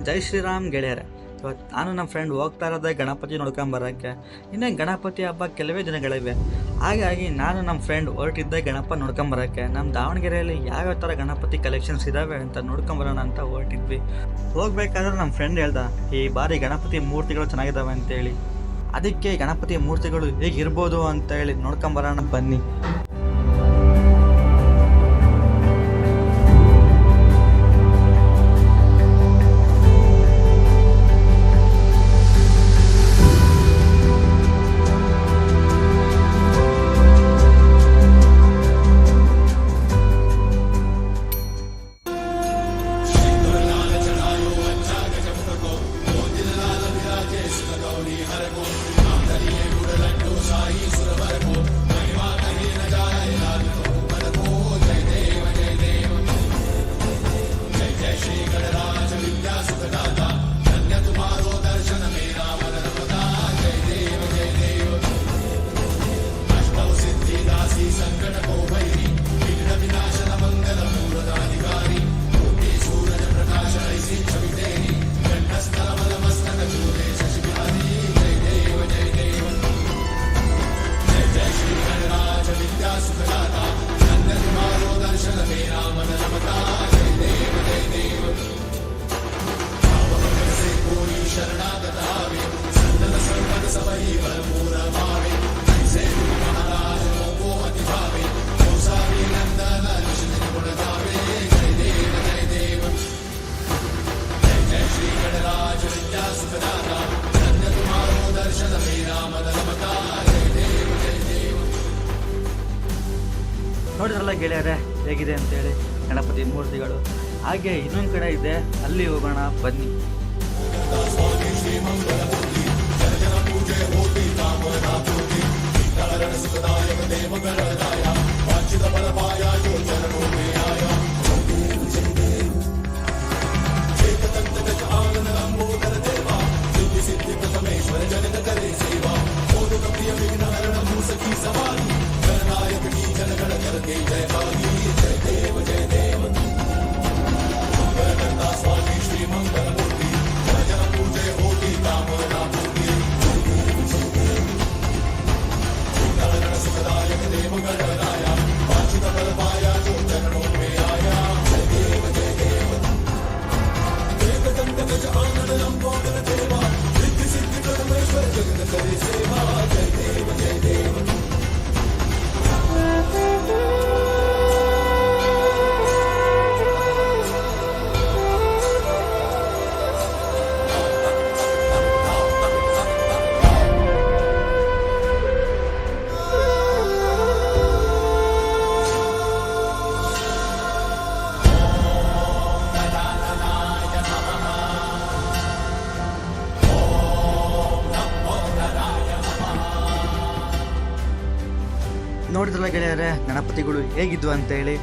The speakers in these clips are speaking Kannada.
ಜೈ ಶ್ರೀರಾಮ್ ಗೆಳೆಯರೆ. ಇವತ್ತು ನಾನು ನಮ್ಮ ಫ್ರೆಂಡ್ ಹೋಗ್ತಾ ಇರೋದೇ ಗಣಪತಿ ನೋಡ್ಕೊಂಬರೋಕ್ಕೆ. ಇನ್ನೇ ಗಣಪತಿ ಹಬ್ಬ ಕೆಲವೇ ದಿನಗಳಿವೆ. ಹಾಗಾಗಿ ನಾನು ನಮ್ಮ ಫ್ರೆಂಡ್ ಹೊರಟಿದ್ದೆ ಗಣಪ ನೋಡ್ಕೊಂಬರೋಕ್ಕೆ. ನಮ್ಮ ದಾವಣಗೆರೆಯಲ್ಲಿ ಯಾವ್ಯಾವ ಥರ ಗಣಪತಿ ಕಲೆಕ್ಷನ್ಸ್ ಇದ್ದಾವೆ ಅಂತ ನೋಡ್ಕೊಂಬರೋಣ ಅಂತ ಹೊರಟಿದ್ವಿ. ಹೋಗ್ಬೇಕಾದ್ರೆ ನಮ್ಮ ಫ್ರೆಂಡ್ ಹೇಳ್ದ, ಈ ಬಾರಿ ಗಣಪತಿ ಮೂರ್ತಿಗಳು ಚೆನ್ನಾಗಿದ್ದಾವೆ ಅಂತೇಳಿ. ಅದಕ್ಕೆ ಗಣಪತಿ ಮೂರ್ತಿಗಳು ಹೇಗಿರ್ಬೋದು ಅಂತ ಹೇಳಿ ನೋಡ್ಕೊಂಬರೋಣ ಬನ್ನಿ. ನೋಡಿದ್ರಲ್ಲ ಗೆಳೆಯರೆ ಹೇಗಿದೆ ಅಂತೇಳಿ ಗಣಪತಿ ಮೂರ್ತಿಗಳು. ಹಾಗೆ ಇನ್ನೊಂದು ಕಡೆ ಇದೆ, ಅಲ್ಲಿ ಹೋಗೋಣ ಬನ್ನಿ. ನೋಡಿದ್ರಲ್ಲ ಗೆಳೆಯರೆ ಗಣಪತಿಗಳು ಹೇಗಿದ್ವು ಅಂತೇಳಿ.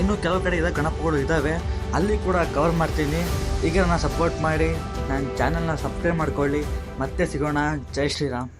ಇನ್ನೂ ಕೆಲವು ಕಡೆ ಗಣಪಗಳು ಇದ್ದಾವೆ, ಅಲ್ಲಿ ಕೂಡ ಕವರ್ ಮಾಡ್ತೀನಿ. ಈಗ ನಾನು ಸಪೋರ್ಟ್ ಮಾಡಿ ನನ್ನ ಚಾನಲ್ನ ಸಬ್ಸ್ಕ್ರೈಬ್ ಮಾಡ್ಕೊಳ್ಳಿ. ಮತ್ತೆ ಸಿಗೋಣ. ಜೈ ಶ್ರೀರಾಮ್.